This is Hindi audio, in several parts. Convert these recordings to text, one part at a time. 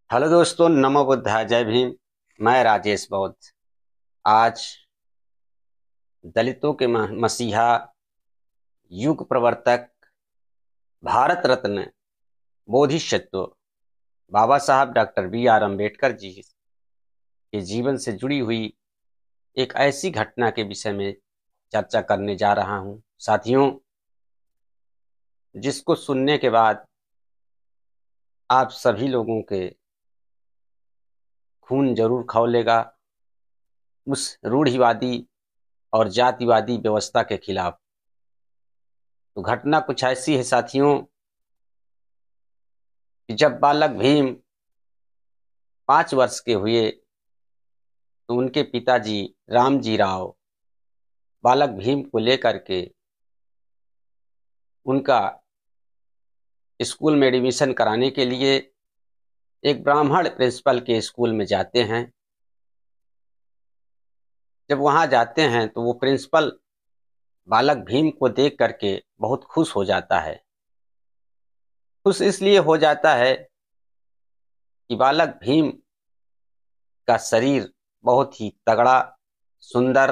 हेलो दोस्तों, नमो बुद्धाय, जय भीम। मैं राजेश बौद्ध। आज दलितों के मसीहा, युग प्रवर्तक, भारत रत्न, बोधिसत्व बाबा साहब doctor B are Ambedkar ji के जीवन से जुड़ी हुई एक ऐसी घटना के विषय में चर्चा करने जा रहा हूं साथियों, जिसको सुनने के बाद आप सभी लोगों के खून जरूर खौलेगा उस रूढ़िवादी और जातिवादी व्यवस्था के खिलाफ। तो घटना कुछ ऐसी है साथियों कि जब बालक भीम 5 वर्ष के हुए तो उनके पिताजी रामजी राव बालक भीम को लेकर के उनका स्कूल में एडमिशन कराने के लिए एक ब्राह्मण प्रिंसिपल के स्कूल में जाते हैं। जब वहां जाते हैं तो वो प्रिंसिपल बालक भीम को देख करके बहुत खुश हो जाता है। खुश इसलिए हो जाता है कि बालक भीम का शरीर बहुत ही तगड़ा, सुंदर,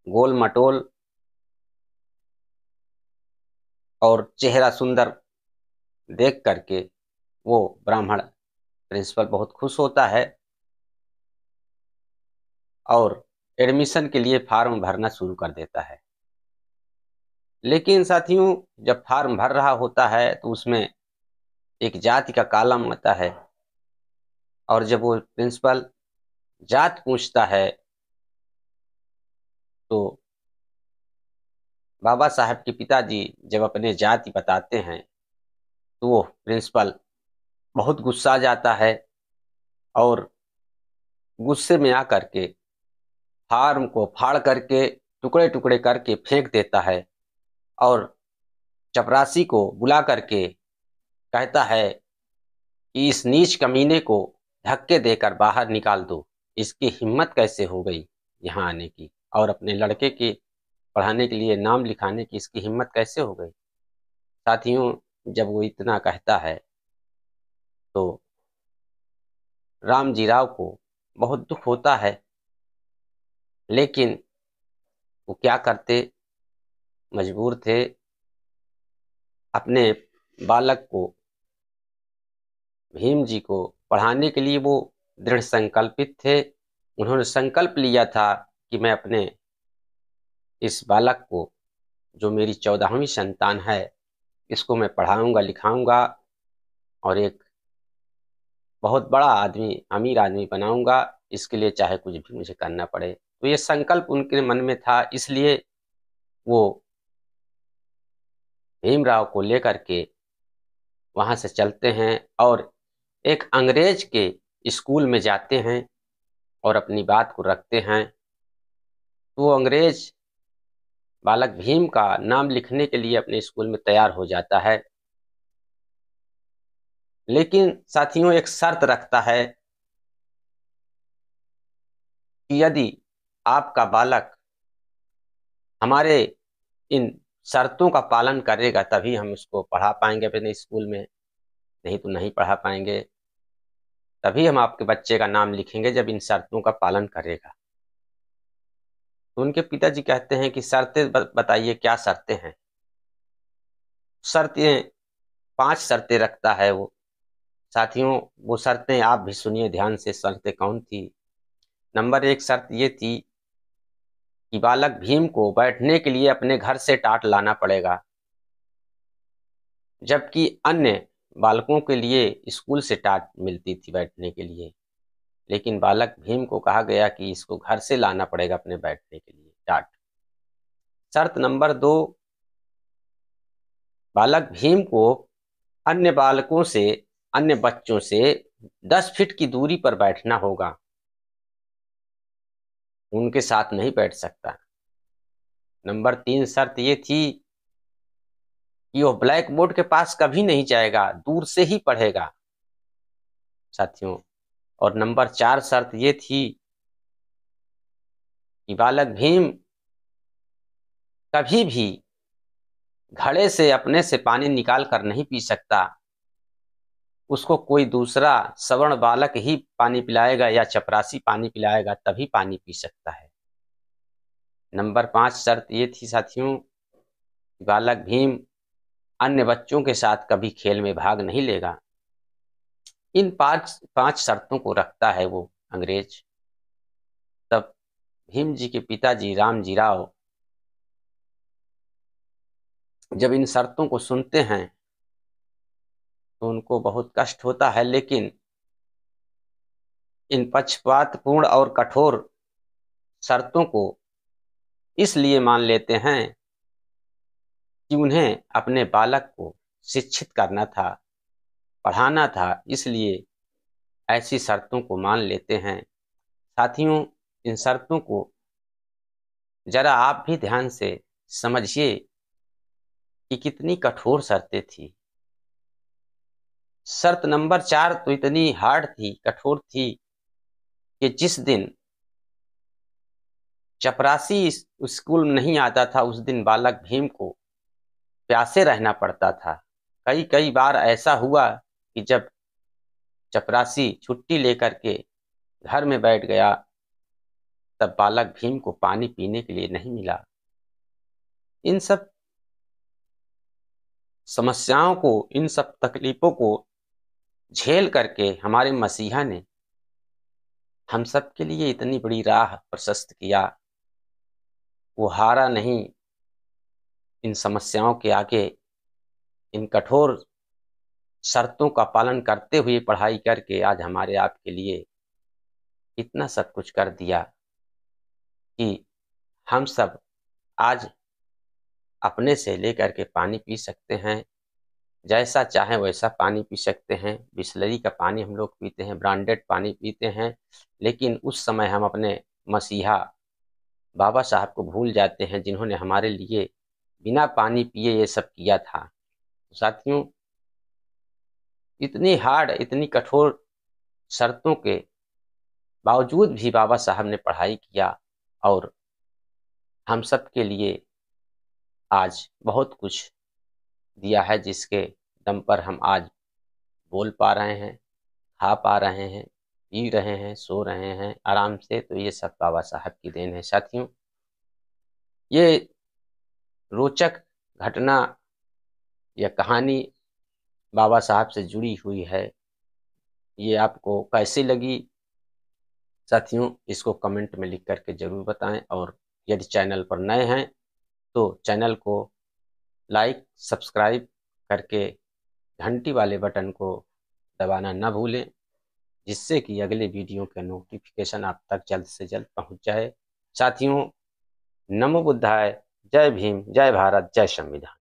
गोल मटोल और चेहरा सुंदर देख करके वो ब्राह्मण प्रिंसिपल बहुत खुश होता है और एडमिशन के लिए फॉर्म भरना शुरू कर देता है। लेकिन साथियों, जब फॉर्म भर रहा होता है तो उसमें एक जाति का कॉलम आता है और जब वो प्रिंसिपल जात पूछता है तो बाबा साहब के पिताजी जब अपने जाति बताते हैं तो वो प्रिंसिपल बहुत गुस्सा जाता है और गुस्से में आकर के फॉर्म को फाड़ करके टुकड़े टुकड़े करके फेंक देता है और चपरासी को बुला करके कहता है कि इस नीच कमीने को धक्के देकर बाहर निकाल दो। इसकी हिम्मत कैसे हो गई यहाँ आने की, और अपने लड़के के पढ़ाने के लिए नाम लिखाने की इसकी हिम्मत कैसे हो गई। साथियों, जब वो इतना कहता है तो राम जी राव को बहुत दुख होता है, लेकिन वो क्या करते, मजबूर थे। अपने बालक को, भीम जी को पढ़ाने के लिए वो दृढ़ संकल्पित थे। उन्होंने संकल्प लिया था कि मैं अपने इस बालक को, जो मेरी 14वीं संतान है, इसको मैं पढ़ाऊंगा लिखाऊंगा और एक बहुत बड़ा आदमी, अमीर आदमी बनाऊंगा। इसके लिए चाहे कुछ भी मुझे करना पड़े। तो ये संकल्प उनके मन में था, इसलिए वो भीमराव को लेकर के वहां से चलते हैं और एक अंग्रेज के स्कूल में जाते हैं और अपनी बात को रखते हैं। तो वो अंग्रेज बालक भीम का नाम लिखने के लिए अपने स्कूल में तैयार हो जाता है, लेकिन साथियों एक शर्त रखता है कि यदि आपका बालक हमारे इन शर्तों का पालन करेगा तभी हम उसको पढ़ा पाएंगे अपने स्कूल में, नहीं तो नहीं पढ़ा पाएंगे। तभी हम आपके बच्चे का नाम लिखेंगे जब इन शर्तों का पालन करेगा। तो उनके पिताजी कहते हैं कि शर्तें बताइए, क्या शर्तें हैं। शर्तें, 5 शर्तें रखता है वो। साथियों, वो शर्तें आप भी सुनिए ध्यान से, शर्तें कौन थी। नंबर 1 शर्त ये थी कि बालक भीम को बैठने के लिए अपने घर से टाट लाना पड़ेगा, जबकि अन्य बालकों के लिए स्कूल से टाट मिलती थी बैठने के लिए। लेकिन बालक भीम को कहा गया कि इसको घर से लाना पड़ेगा अपने बैठने के लिए टाट। शर्त नंबर 2, बालक भीम को अन्य बालकों से, अन्य बच्चों से 10 फीट की दूरी पर बैठना होगा, उनके साथ नहीं बैठ सकता। नंबर 3 शर्त ये थी कि वो ब्लैक बोर्ड के पास कभी नहीं जाएगा, दूर से ही पढ़ेगा साथियों। और नंबर 4 शर्त ये थी कि बालक भीम कभी भी घड़े से अपने से पानी निकाल कर नहीं पी सकता, उसको कोई दूसरा सवर्ण बालक ही पानी पिलाएगा या चपरासी पानी पिलाएगा तभी पानी पी सकता है। नंबर 5 शर्त ये थी साथियों, बालक भीम अन्य बच्चों के साथ कभी खेल में भाग नहीं लेगा। इन पांच पांच शर्तों को रखता है वो अंग्रेज। तब भीम जी के पिताजी रामजी राव जब इन शर्तों को सुनते हैं तो उनको बहुत कष्ट होता है, लेकिन इन पक्षपातपूर्ण और कठोर शर्तों को इसलिए मान लेते हैं कि उन्हें अपने बालक को शिक्षित करना था, पढ़ाना था, इसलिए ऐसी शर्तों को मान लेते हैं। साथियों, इन शर्तों को जरा आप भी ध्यान से समझिए कि कितनी कठोर शर्तें थी। शर्त नंबर 4 तो इतनी हार्ड थी, कठोर थी कि जिस दिन चपरासी स्कूल नहीं आता था उस दिन बालक भीम को प्यासे रहना पड़ता था। कई कई बार ऐसा हुआ कि जब चपरासी छुट्टी लेकर के घर में बैठ गया तब बालक भीम को पानी पीने के लिए नहीं मिला। इन सब समस्याओं को, इन सब तकलीफों को झेल करके हमारे मसीहा ने हम सब के लिए इतनी बड़ी राह प्रशस्त किया। वो हारा नहीं, इन समस्याओं के आगे, इन कठोर शर्तों का पालन करते हुए पढ़ाई करके आज हमारे आपके लिए इतना सब कुछ कर दिया कि हम सब आज अपने से लेकर के पानी पी सकते हैं, जैसा चाहे वैसा पानी पी सकते हैं। बिसलरी का पानी हम लोग पीते हैं, ब्रांडेड पानी पीते हैं, लेकिन उस समय हम अपने मसीहा बाबा साहब को भूल जाते हैं जिन्होंने हमारे लिए बिना पानी पिए ये सब किया था। तो साथियों, इतनी हार्ड, इतनी कठोर शर्तों के बावजूद भी बाबा साहब ने पढ़ाई किया और हम सब के लिए आज बहुत कुछ दिया है, जिसके दम पर हम आज बोल पा रहे हैं, खा पा रहे हैं, पी रहे हैं, सो रहे हैं आराम से। तो ये सब बाबा साहब की देन है। साथियों, ये रोचक घटना या कहानी बाबा साहब से जुड़ी हुई है, ये आपको कैसी लगी साथियों, इसको कमेंट में लिख करके ज़रूर बताएं। और यदि चैनल पर नए हैं तो चैनल को लाइक, सब्सक्राइब करके घंटी वाले बटन को दबाना न भूलें, जिससे कि अगले वीडियो का नोटिफिकेशन आप तक जल्द से जल्द पहुंच जाए। साथियों, नमो बुद्धाय, जय भीम, जय भारत, जय संविधान।